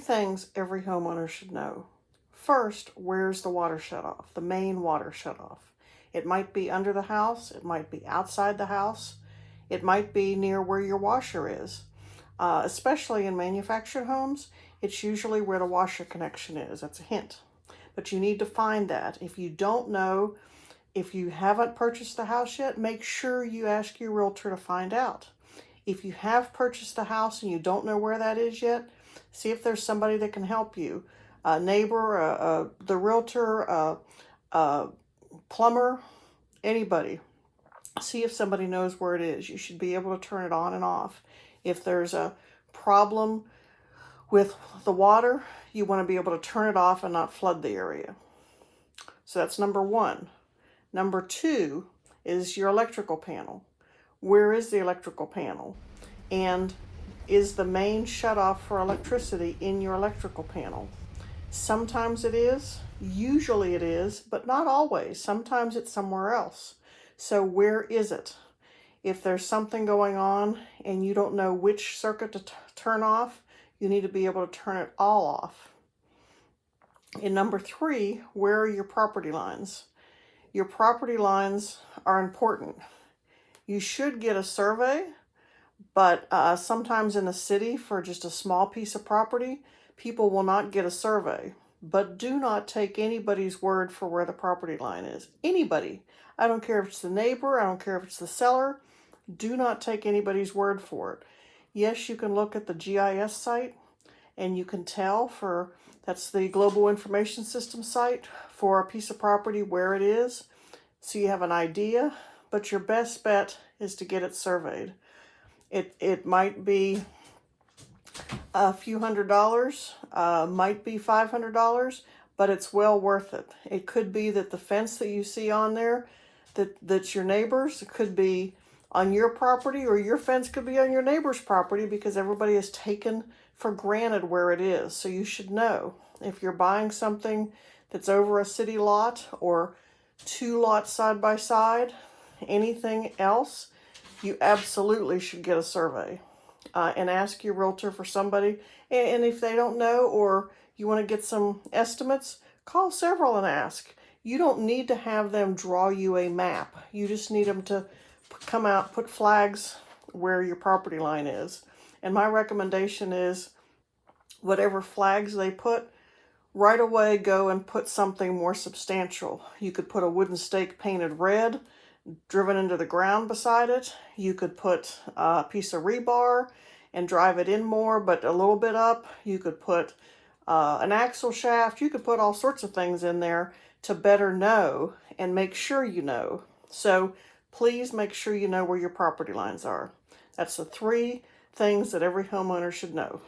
things every homeowner should know. First, where's the water shut off, the main water shut off? It might be under the house, it might be outside the house, it might be near where your washer is. Especially in manufactured homes, it's usually where the washer connection is. That's a hint. But you need to find that. If you don't know, if you haven't purchased the house yet, make sure you ask your realtor to find out. If you have purchased a house and you don't know where that is yet, see if there's somebody that can help you. A neighbor, the realtor, a plumber, anybody. See if somebody knows where it is. You should be able to turn it on and off. If there's a problem with the water, you want to be able to turn it off and not flood the area. So that's number one. Number two is your electrical panel. Where is the electrical panel? And is the main shut off for electricity in your electrical panel? Sometimes it is, usually it is, but not always. Sometimes it's somewhere else. So where is it? If there's something going on and you don't know which circuit to turn off, you need to be able to turn it all off. And number three, where are your property lines? Your property lines are important. You should get a survey, but sometimes in the city for just a small piece of property, people will not get a survey. But do not take anybody's word for where the property line is. Anybody. I don't care if it's the neighbor, I don't care if it's the seller. Do not take anybody's word for it. Yes, you can look at the GIS site and you can tell that's the Global Information System site, for a piece of property where it is. So you have an idea, but your best bet is to get it surveyed. It might be a few $100s, might be $500, but it's well worth it. It could be that the fence that you see on there, that's your neighbor's, it could be on your property, or your fence could be on your neighbor's property, because everybody has taken for granted where it is. So you should know. If you're buying something that's over a city lot or two lots side by side, anything else, you absolutely should get a survey. And ask your realtor for somebody. And if they don't know, or you want to get some estimates, call several and ask. You don't need to have them draw you a map. You just need them to come out, put flags where your property line is. And my recommendation is, whatever flags they put, right away go and put something more substantial. You could put a wooden stake painted red, driven into the ground beside it. You could put a piece of rebar and drive it in more, but a little bit up. You could put an axle shaft. You could put all sorts of things in there to better know and make sure you know. So please make sure you know where your property lines are. That's the three things that every homeowner should know.